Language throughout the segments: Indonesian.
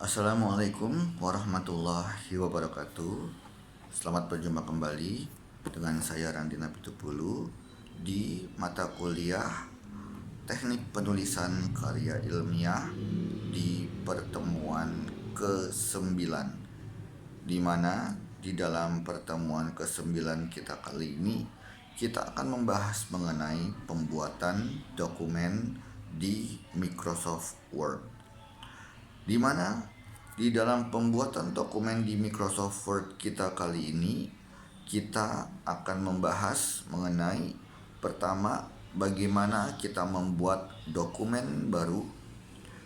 Assalamualaikum warahmatullahi wabarakatuh. Selamat berjumpa kembali dengan saya Randina Pitupulu di mata kuliah Teknik Penulisan Karya Ilmiah di pertemuan ke-9, di mana di dalam pertemuan ke-9 kita kali ini kita akan membahas mengenai pembuatan dokumen di Microsoft Word, di mana di dalam pembuatan dokumen di Microsoft Word kita kali ini kita akan membahas mengenai pertama bagaimana kita membuat dokumen baru,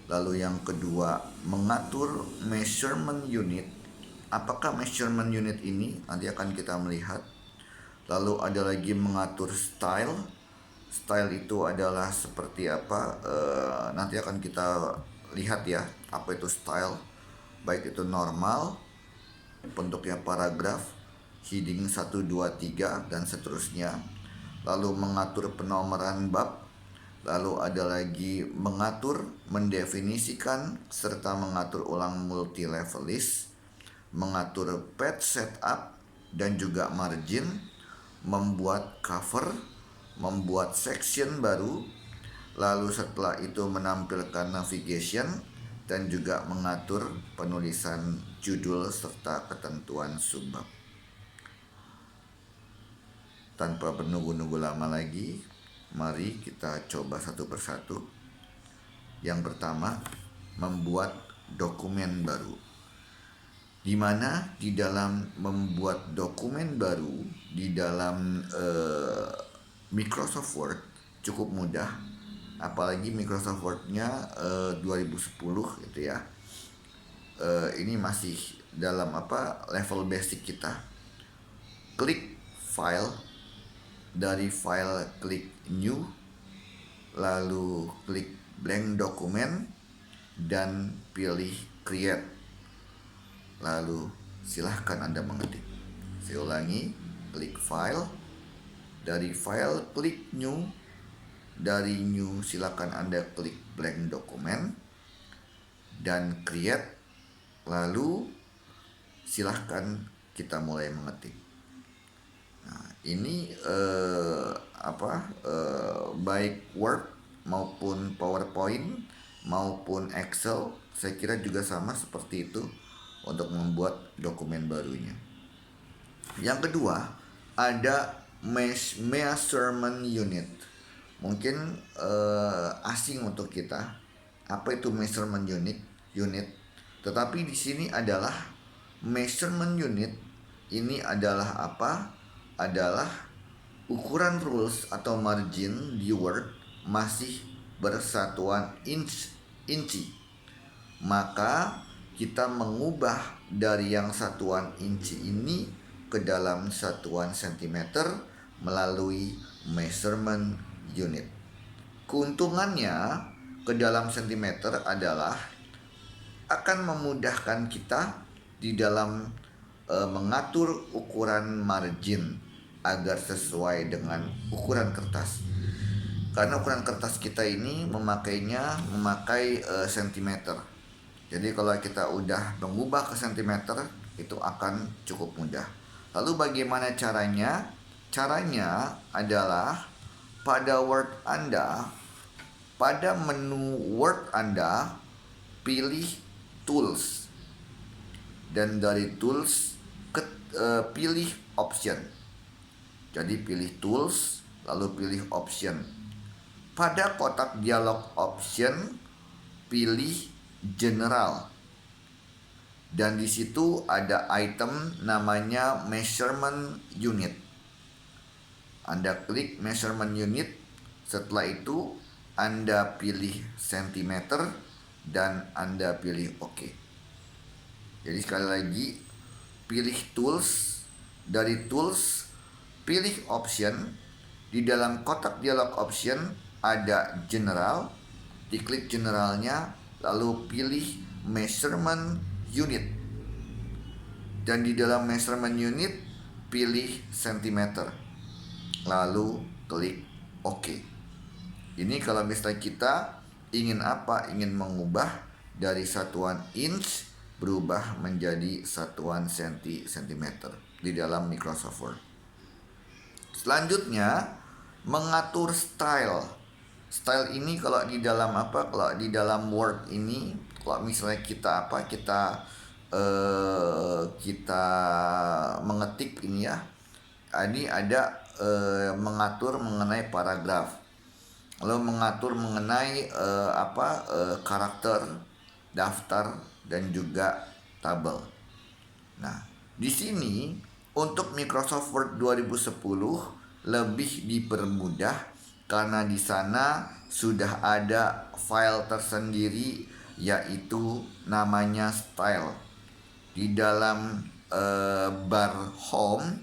lalu yang kedua mengatur measurement unit. Apakah measurement unit ini nanti akan kita melihat. Lalu ada lagi mengatur style. Style itu adalah seperti apa, nanti akan kita lihat ya, apa itu style, baik itu normal, bentuknya paragraf, heading 1, 2, 3 dan seterusnya. Lalu mengatur penomoran bab. Lalu ada lagi mengatur, mendefinisikan serta mengatur ulang multi level list, mengatur page setup dan juga margin, membuat cover, membuat section baru, lalu setelah itu menampilkan navigation dan juga mengatur penulisan judul serta ketentuan subbab. Tanpa menunggu-nunggu lama lagi, mari kita coba satu persatu. Yang pertama, membuat dokumen baru. Di mana di dalam membuat dokumen baru di dalam Microsoft Word cukup mudah, apalagi Microsoft Word-nya 2010 gitu ya. Ini masih dalam level basic kita. Klik file, dari file klik new, lalu klik blank document dan pilih create. Lalu silahkan Anda mengetik. Saya ulangi, klik file, dari file klik new, dari new silahkan Anda klik blank document dan create. Lalu silahkan kita mulai mengetik. Nah, ini baik Word maupun PowerPoint maupun Excel, saya kira juga sama seperti itu untuk membuat dokumen barunya. Yang kedua, ada measurement unit. Mungkin asing untuk kita. Apa itu measurement unit? Tetapi di sini adalah measurement unit. Ini adalah apa? Adalah ukuran rules atau margin di Word masih bersatuan inci. Maka kita mengubah dari yang satuan inci ini ke dalam satuan sentimeter melalui measurement unit. Keuntungannya ke dalam sentimeter adalah akan memudahkan kita di dalam mengatur ukuran margin agar sesuai dengan ukuran kertas. Karena ukuran kertas kita ini memakai sentimeter. Jadi kalau kita udah mengubah ke sentimeter itu akan cukup mudah. Lalu bagaimana caranya? Caranya adalah pada Word Anda, pada menu Word Anda, pilih Tools. Dan dari Tools pilih Option. Jadi pilih Tools, lalu pilih Option. Pada kotak dialog Option, pilih General, dan di situ ada item namanya measurement unit. Anda klik measurement unit, setelah itu Anda pilih sentimeter dan Anda pilih OK. Jadi sekali lagi, pilih tools, dari tools pilih option. Di dalam kotak dialog option ada general, diklik generalnya, lalu pilih measurement unit, dan di dalam measurement unit pilih sentimeter, lalu klik OK. Ini kalau misalnya kita ingin mengubah dari satuan inch berubah menjadi satuan sentimeter di dalam Microsoft Word. Selanjutnya, mengatur style. Style ini kalau di dalam apa? Kalau di dalam Word ini, kalau misalnya kita kita mengetik ini ya, ini ada mengatur mengenai paragraf, lalu mengatur mengenai karakter, daftar, dan juga tabel. Nah, di sini untuk Microsoft Word 2010 lebih dipermudah karena di sana sudah ada file tersendiri yaitu namanya style. Di dalam bar home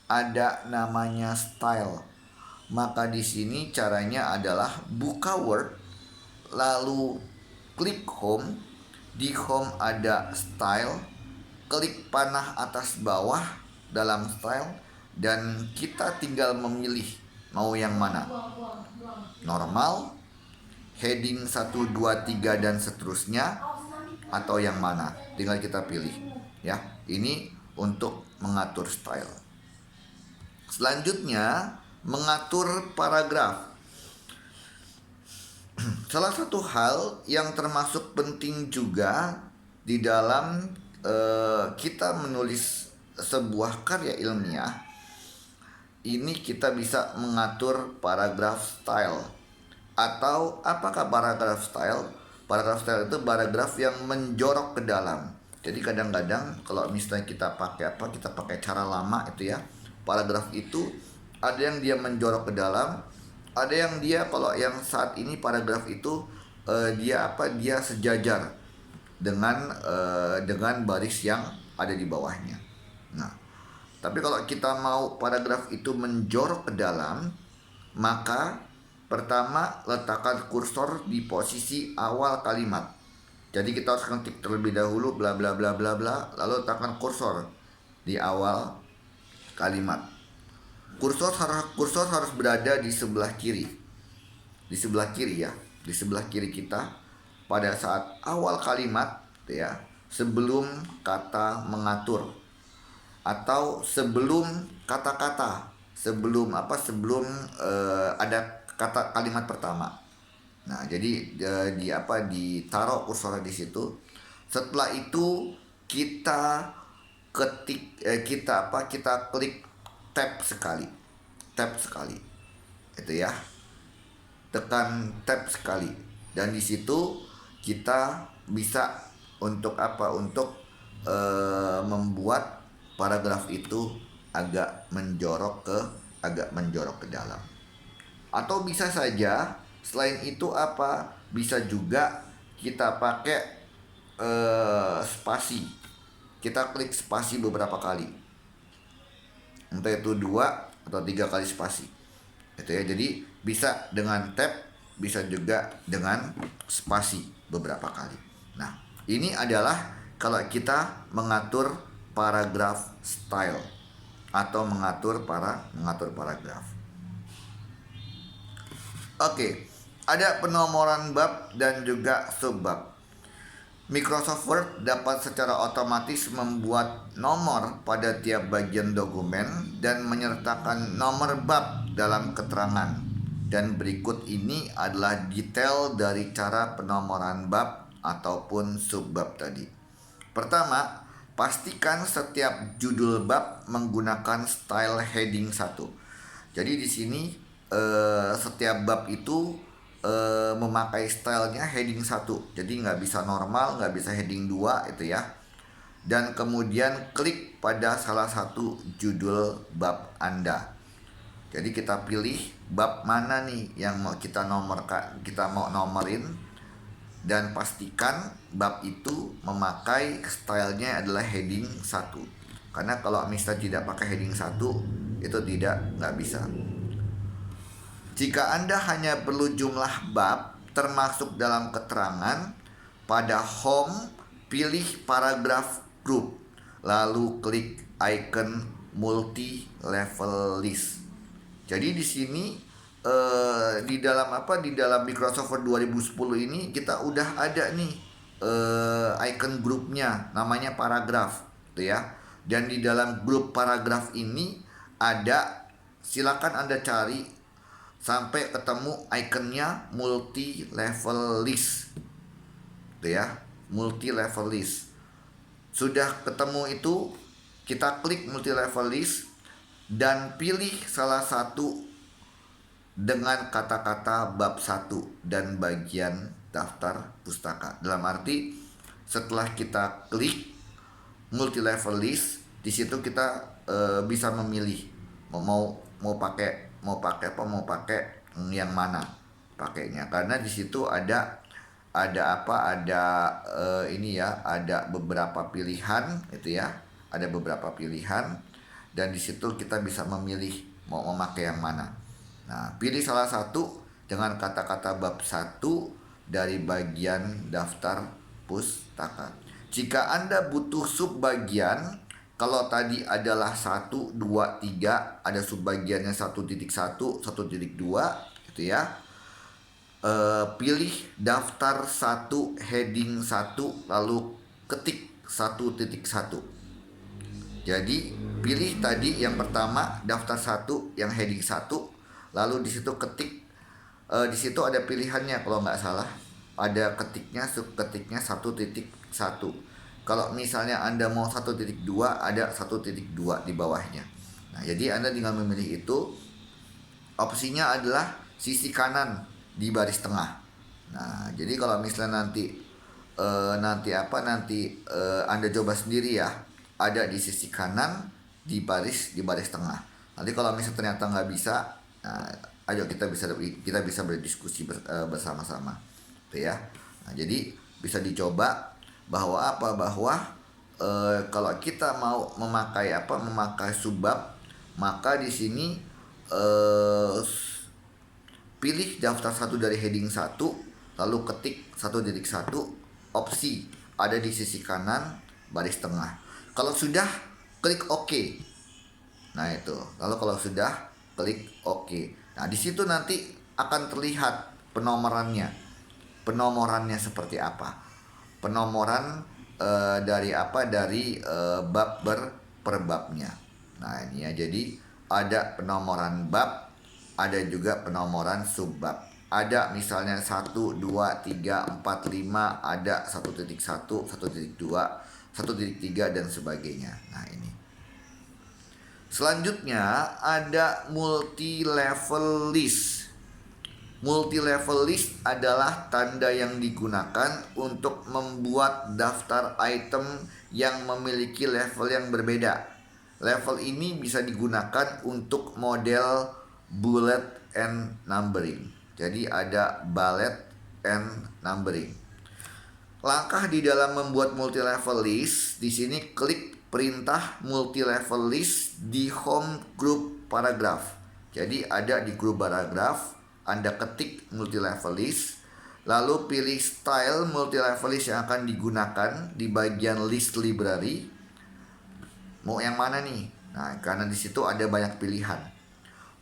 ada namanya style. Maka di sini caranya adalah buka Word, lalu klik home. Di home ada style, klik panah atas bawah dalam style, dan kita tinggal memilih mau yang mana. Normal, heading 1, 2, 3 dan seterusnya, atau yang mana. Tinggal kita pilih ya. Ini untuk mengatur style. Selanjutnya, mengatur paragraf. Salah satu hal yang termasuk penting juga di dalam kita menulis sebuah karya ilmiah, ini kita bisa mengatur paragraf style. Atau apakah paragraf style? Paragraf style itu paragraf yang menjorok ke dalam. Jadi kadang-kadang kalau misalnya kita pakai cara lama itu ya, paragraf itu ada yang dia menjorok ke dalam, ada yang dia kalau yang saat ini paragraf itu dia sejajar dengan baris yang ada di bawahnya. Nah, tapi kalau kita mau paragraf itu menjorok ke dalam, maka pertama letakkan kursor di posisi awal kalimat. Jadi kita harus ketik terlebih dahulu bla bla bla bla bla, lalu letakkan kursor di awal kalimat. Kursor harus berada di sebelah kiri. Di sebelah kiri ya, di sebelah kiri kita pada saat awal kalimat ya, sebelum kata mengatur atau sebelum kata-kata, sebelum ada kata kalimat pertama. Nah, jadi ditaruh kursornya di situ. Setelah itu kita kita klik tab sekali. Itu ya. Tekan tab sekali. Dan di situ kita bisa untuk membuat paragraf itu agak menjorok ke dalam. Atau bisa saja selain itu bisa juga kita pakai spasi. Kita klik spasi beberapa kali, entah itu 2 atau 3 kali spasi itu ya. Jadi bisa dengan tab, bisa juga dengan spasi beberapa kali. Nah, ini adalah kalau kita mengatur paragraf style atau mengatur paragraf. Oke, ada penomoran bab dan juga subbab. Microsoft Word dapat secara otomatis membuat nomor pada tiap bagian dokumen dan menyertakan nomor bab dalam keterangan. Dan berikut ini adalah detail dari cara penomoran bab ataupun subbab tadi. Pertama, pastikan setiap judul bab menggunakan style heading 1. Jadi di sini setiap bab itu memakai stylenya heading 1. Jadi nggak bisa normal, nggak bisa heading 2 itu ya. Dan kemudian klik pada salah satu judul bab Anda. Jadi kita pilih bab mana nih yang mau kita mau nomorin, dan pastikan bab itu memakai stylenya adalah heading 1. Karena kalau misalnya tidak pakai heading 1 itu nggak bisa. Jika Anda hanya perlu jumlah bab termasuk dalam keterangan, pada home pilih paragraph group, lalu klik icon multi level list. Jadi di sini di dalam Microsoft Word 2010 ini kita udah ada nih icon grupnya, namanya paragraf, gitu ya. Dan di dalam grup paragraf ini ada, silakan Anda cari sampai ketemu ikonnya multi level list, gitu ya, multi level list. Sudah ketemu itu, kita klik multi level list dan pilih salah satu dengan kata-kata bab 1 dan bagian daftar pustaka. Dalam arti, setelah kita klik multi level list, di situ kita bisa memilih mau pakai yang mana pakainya, karena di situ ada ini ya, ada beberapa pilihan itu ya, ada beberapa pilihan, dan di situ kita bisa memilih mau memakai yang mana. Nah, pilih salah satu dengan kata-kata bab 1 dari bagian daftar pustaka. Jika Anda butuh subbagian, kalau tadi adalah 1, 2, 3, ada subbagiannya 1.1, 1.2 gitu ya. Pilih daftar 1 heading 1 lalu ketik 1.1. Jadi pilih tadi yang pertama daftar 1 yang heading 1, lalu di situ ketik, di situ ada pilihannya kalau nggak salah, ada ketiknya, subketiknya 1.1. Kalau misalnya Anda mau 1.2, ada 1.2 di bawahnya. Nah, jadi Anda tinggal memilih itu. Opsinya adalah sisi kanan di baris tengah. Nah, jadi kalau misalnya nanti Anda coba sendiri ya, ada di sisi kanan di baris tengah. Nanti kalau misalnya ternyata nggak bisa, nah, ayo kita bisa berdiskusi bersama-sama, gitu ya. Nah, jadi bisa dicoba bahwa kalau kita mau memakai subbab, maka di sini pilih daftar 1 dari heading 1, lalu ketik 1.1, opsi ada di sisi kanan baris tengah. Kalau sudah, klik OK. Nah itu, lalu kalau sudah, klik OK. Nah di situ nanti akan terlihat penomorannya seperti apa. Penomoran dari bab per babnya. Nah ini ya, jadi ada penomoran bab, ada juga penomoran subbab. Ada misalnya 1, 2, 3, 4, 5, ada 1.1, 1.2, 1.3 dan sebagainya. Nah ini. Selanjutnya ada multi level list. Multi level list adalah tanda yang digunakan untuk membuat daftar item yang memiliki level yang berbeda. Level ini bisa digunakan untuk model bullet and numbering. Jadi ada bullet and numbering. Langkah di dalam membuat multi level list, di sini klik perintah multi level list di home group paragraph. Jadi ada di grup paragraph, Anda ketik multi level list, lalu pilih style multi level list yang akan digunakan di bagian list library. Mau yang mana nih? Nah, karena di situ ada banyak pilihan.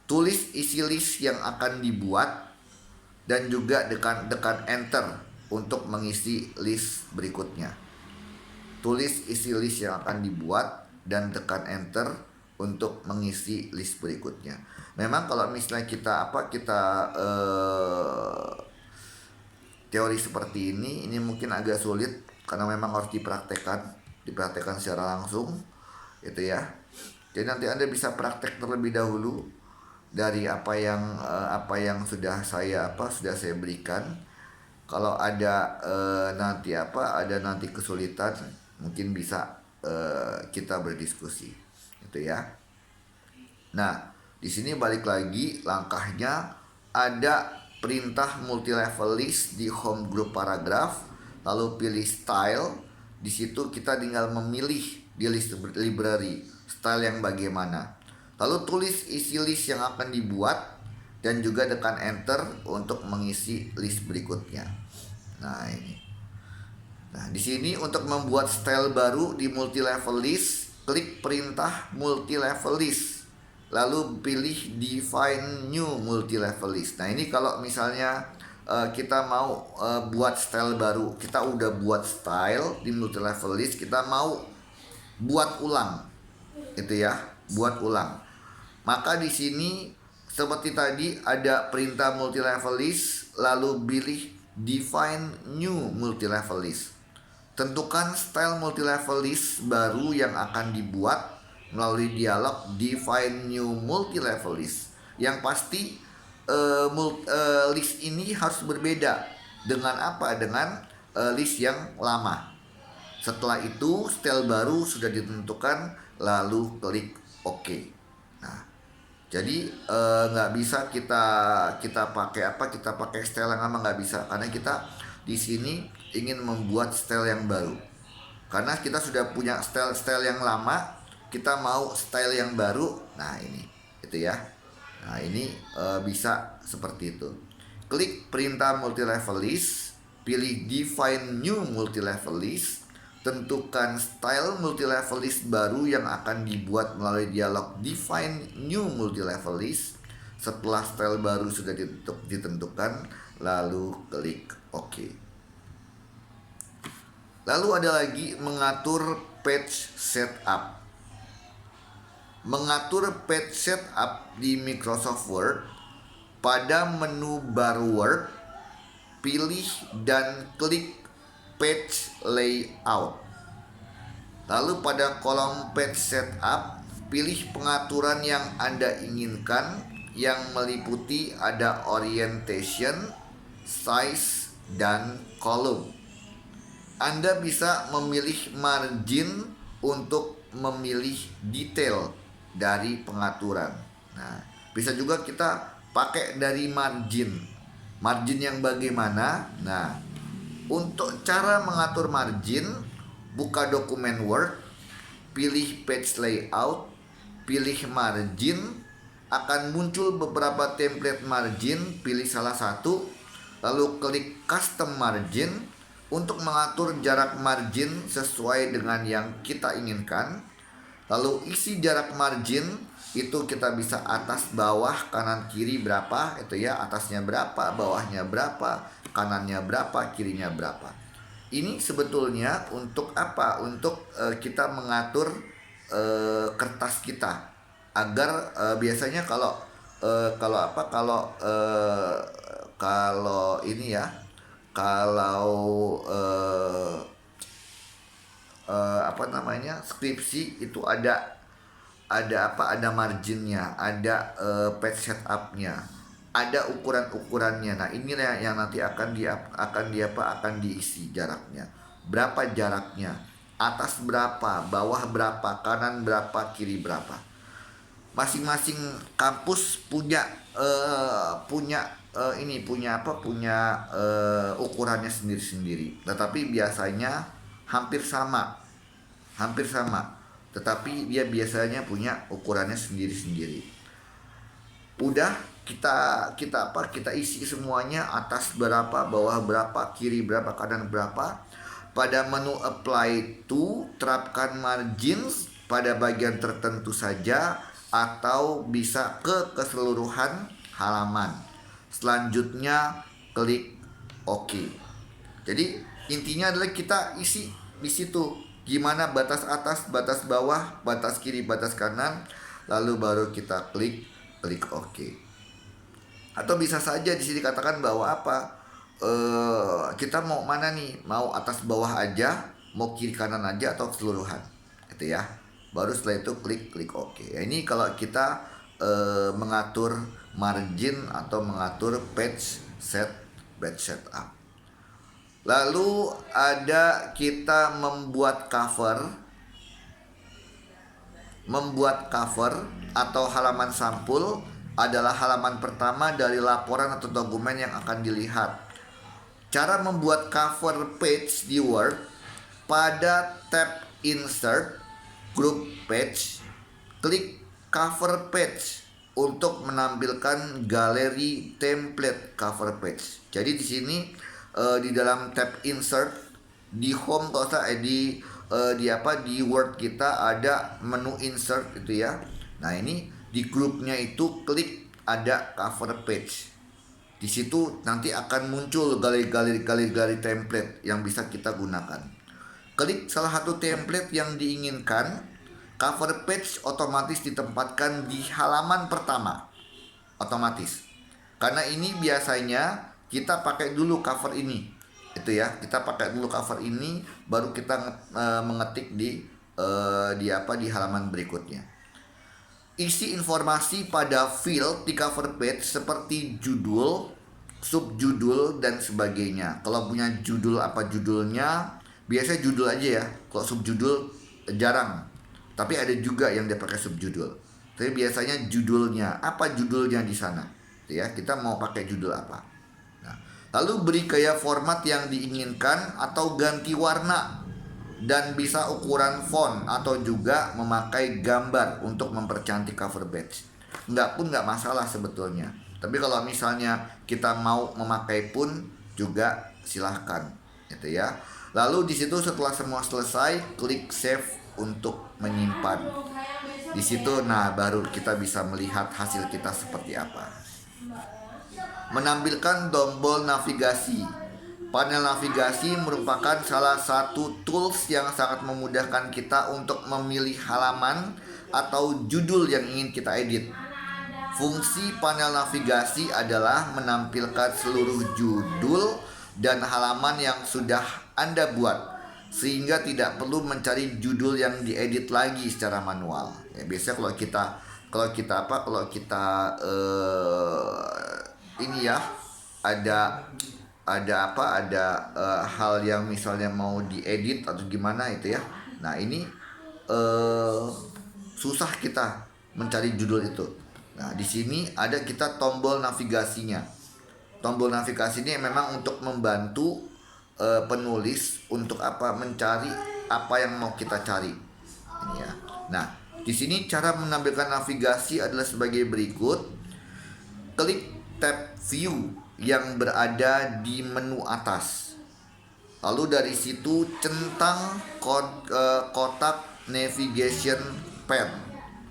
Tulis isi list yang akan dibuat dan juga tekan enter untuk mengisi list berikutnya. Tulis isi list yang akan dibuat dan tekan enter untuk mengisi list berikutnya. Memang kalau misalnya kita teori seperti ini mungkin agak sulit karena memang harus dipraktekkan secara langsung, gitu ya. Jadi nanti Anda bisa praktek terlebih dahulu dari apa yang sudah saya berikan. Kalau ada nanti kesulitan, mungkin bisa kita berdiskusi, gitu ya. Nah, di sini balik lagi langkahnya, ada perintah multi level list di home group paragraph, lalu pilih style. Di situ kita tinggal memilih di list library style yang bagaimana. Lalu tulis isi list yang akan dibuat dan juga tekan enter untuk mengisi list berikutnya. Nah, ini. Nah, di sini untuk membuat style baru di multi level list, klik perintah multi level list. Lalu pilih define new multi level list. Nah, ini kalau misalnya kita mau buat style baru, kita udah buat style di multi level list, kita mau buat ulang, itu ya, buat ulang. Maka di sini seperti tadi ada perintah multi level list, lalu pilih define new multi level list. Tentukan style multi level list baru yang akan dibuat melalui dialog define new multi level list. Yang pasti list ini harus berbeda dengan apa? Dengan list yang lama. Setelah itu style baru sudah ditentukan, lalu klik OK. Nah, jadi nggak bisa kita pakai apa? Kita pakai style yang lama, nggak bisa, karena kita di sini ingin membuat style yang baru. Karena kita sudah punya style yang lama, kita mau style yang baru. Nah ini, itu ya. Nah ini bisa seperti itu. Klik perintah multi level list, pilih define new multi level list, tentukan style multi level list baru yang akan dibuat melalui dialog define new multi level list. Setelah style baru sudah ditentukan, lalu klik OK. Lalu ada lagi mengatur page setup. Mengatur page setup di Microsoft Word, pada menu bar Word, pilih dan klik page layout. Lalu pada kolom page setup, pilih pengaturan yang Anda inginkan, yang meliputi ada orientation, size, dan column. Anda bisa memilih margin untuk memilih detail dari pengaturan. Nah, bisa juga kita pakai dari margin. Margin yang bagaimana? Nah, untuk cara mengatur margin, buka dokumen Word, pilih page layout, pilih margin, akan muncul beberapa template margin, pilih salah satu, lalu klik custom margin untuk mengatur jarak margin sesuai dengan yang kita inginkan. Lalu isi jarak margin itu kita bisa atas, bawah, kanan, kiri berapa, itu ya, atasnya berapa, bawahnya berapa, kanannya berapa, kirinya berapa. Ini sebetulnya untuk apa? Untuk kita mengatur kertas kita agar biasanya kalau ini ya, kalau skripsi itu ada marginnya, ada page setupnya, ada ukurannya. Nah inilah yang nanti akan diisi jaraknya, berapa jaraknya, atas berapa, bawah berapa, kanan berapa, kiri berapa. Masing-masing kampus punya ukurannya sendiri-sendiri. Tetapi biasanya hampir sama, tetapi dia biasanya punya ukurannya sendiri-sendiri. Udah kita isi semuanya, atas berapa, bawah berapa, kiri berapa, kanan berapa. Pada menu apply to, terapkan margins pada bagian tertentu saja atau bisa ke keseluruhan halaman. Selanjutnya klik OK. Jadi intinya adalah kita isi di situ gimana batas atas, batas bawah, batas kiri, batas kanan, lalu baru kita klik OK. Atau bisa saja di sini katakan bahwa kita mau mana nih, mau atas bawah aja, mau kiri kanan aja, atau keseluruhan, gitu ya. Baru setelah itu klik OK. Ya, ini kalau kita mengatur margin atau mengatur page setup. Lalu ada kita membuat cover atau halaman sampul adalah halaman pertama dari laporan atau dokumen yang akan dilihat. Cara membuat cover page di Word, pada tab Insert, Group Page, klik Cover Page untuk menampilkan galeri template cover page. Jadi di sini di dalam tab Insert di Home di Word kita ada menu Insert itu ya. Nah ini di grupnya itu klik ada cover page. Di situ nanti akan muncul galeri template yang bisa kita gunakan. Klik salah satu template yang diinginkan, cover page otomatis ditempatkan di halaman pertama. Otomatis. Karena ini biasanya kita pakai dulu cover ini. Itu ya, kita pakai dulu cover ini baru kita mengetik di halaman berikutnya. Isi informasi pada field di cover page seperti judul, subjudul dan sebagainya. Kalau punya judul apa judulnya, biasanya judul aja ya. Kalau subjudul jarang. Tapi ada juga yang dia pakai subjudul. Tapi biasanya judulnya, apa judulnya di sana? Ya, kita mau pakai judul apa. Nah, lalu beri gaya format yang diinginkan atau ganti warna, dan bisa ukuran font atau juga memakai gambar untuk mempercantik cover page. Nggak masalah sebetulnya. Tapi kalau misalnya kita mau memakai pun juga silahkan, gitu ya. Lalu di situ setelah semua selesai, klik save untuk menyimpan. Di situ, nah baru kita bisa melihat hasil kita seperti apa. Menampilkan tombol navigasi. Panel navigasi merupakan salah satu tools yang sangat memudahkan kita untuk memilih halaman atau judul yang ingin kita edit. Fungsi panel navigasi adalah menampilkan seluruh judul dan halaman yang sudah Anda buat, sehingga tidak perlu mencari judul yang diedit lagi secara manual. Ya, biasanya kalau kita ini ya, ada hal yang misalnya mau diedit atau gimana itu ya. Nah, ini susah kita mencari judul itu. Nah, di sini ada kita tombol navigasinya. Tombol navigasi ini memang untuk membantu penulis untuk mencari apa yang mau kita cari. Ini ya. Nah, di sini cara menampilkan navigasi adalah sebagai berikut. Klik tab view yang berada di menu atas. Lalu dari situ centang kotak navigation pane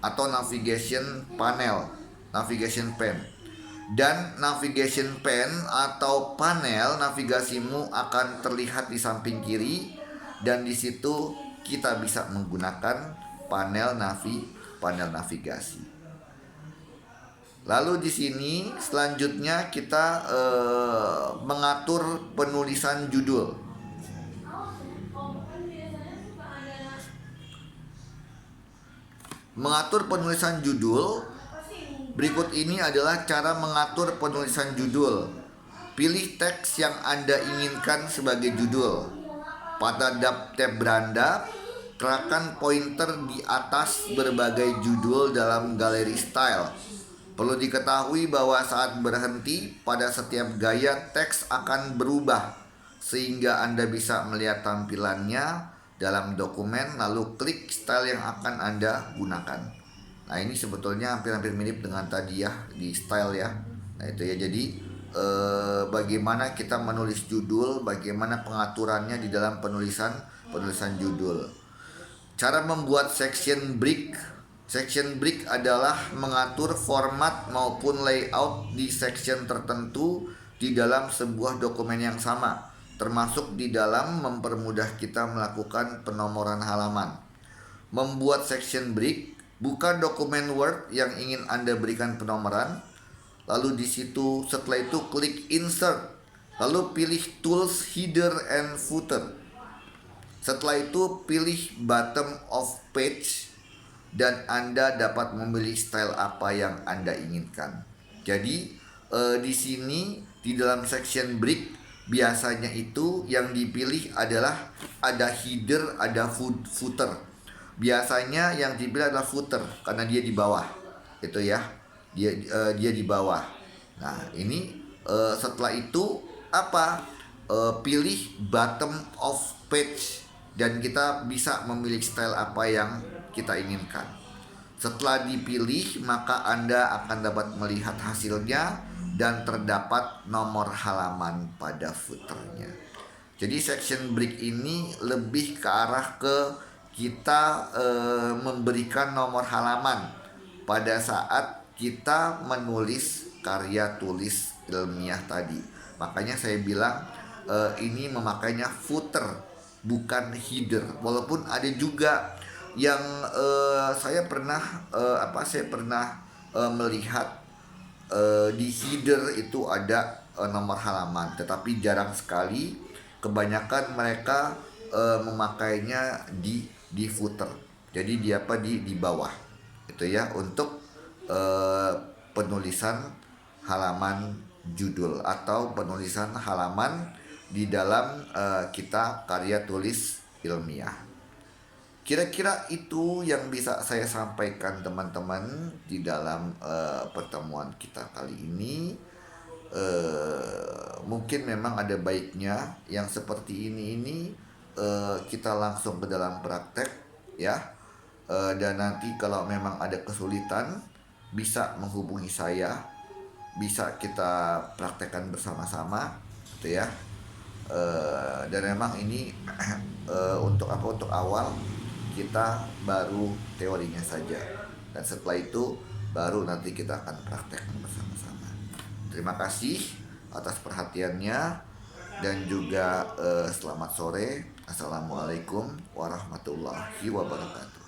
atau navigation panel, navigation pane. Dan navigation pane atau panel navigasimu akan terlihat di samping kiri, dan di situ kita bisa menggunakan panel navigasi. Lalu di sini selanjutnya kita mengatur penulisan judul. Mengatur penulisan judul. Berikut ini adalah cara mengatur penulisan judul. Pilih teks yang Anda inginkan sebagai judul. Pada tab beranda, gerakan pointer di atas berbagai judul dalam galeri style. Perlu diketahui bahwa saat berhenti pada setiap gaya, teks akan berubah sehingga Anda bisa melihat tampilannya dalam dokumen, lalu klik style yang akan Anda gunakan. Nah, ini sebetulnya hampir-hampir mirip dengan tadi ya, di style ya. Nah, itu ya, jadi bagaimana kita menulis judul, bagaimana pengaturannya di dalam penulisan judul. Cara membuat section break. Section break adalah mengatur format maupun layout di section tertentu di dalam sebuah dokumen yang sama, termasuk di dalam mempermudah kita melakukan penomoran halaman. Membuat section break, buka dokumen Word yang ingin Anda berikan penomoran, lalu di situ setelah itu klik insert, lalu pilih tools header and footer. Setelah itu pilih bottom of page, dan Anda dapat memilih style apa yang Anda inginkan. Jadi di sini di dalam section break biasanya itu yang dipilih adalah ada header, ada footer. Biasanya yang dipilih adalah footer karena dia di bawah. Itu ya. Dia di bawah. Nah, ini setelah itu pilih bottom of page, dan kita bisa memilih style apa yang kita inginkan. Setelah dipilih, maka Anda akan dapat melihat hasilnya dan terdapat nomor halaman pada footernya. Jadi section break ini lebih ke arah ke kita memberikan nomor halaman pada saat kita menulis karya tulis ilmiah tadi. Makanya saya bilang ini memakainya footer bukan header. Walaupun ada juga yang saya pernah melihat di header itu ada nomor halaman, tetapi jarang sekali. Kebanyakan mereka memakainya di footer. Jadi di apa di bawah itu ya, untuk eh, penulisan halaman judul atau penulisan halaman di dalam kita karya tulis ilmiah. Kira-kira itu yang bisa saya sampaikan teman-teman di dalam pertemuan kita kali ini. Mungkin memang ada baiknya yang seperti ini kita langsung ke dalam praktek ya. Dan nanti kalau memang ada kesulitan bisa menghubungi saya, bisa kita praktekkan bersama-sama gitu ya. Dan memang ini untuk awal kita baru teorinya saja, dan setelah itu baru nanti kita akan praktekkan bersama-sama. Terima kasih atas perhatiannya dan juga selamat sore. Assalamualaikum warahmatullahi wabarakatuh.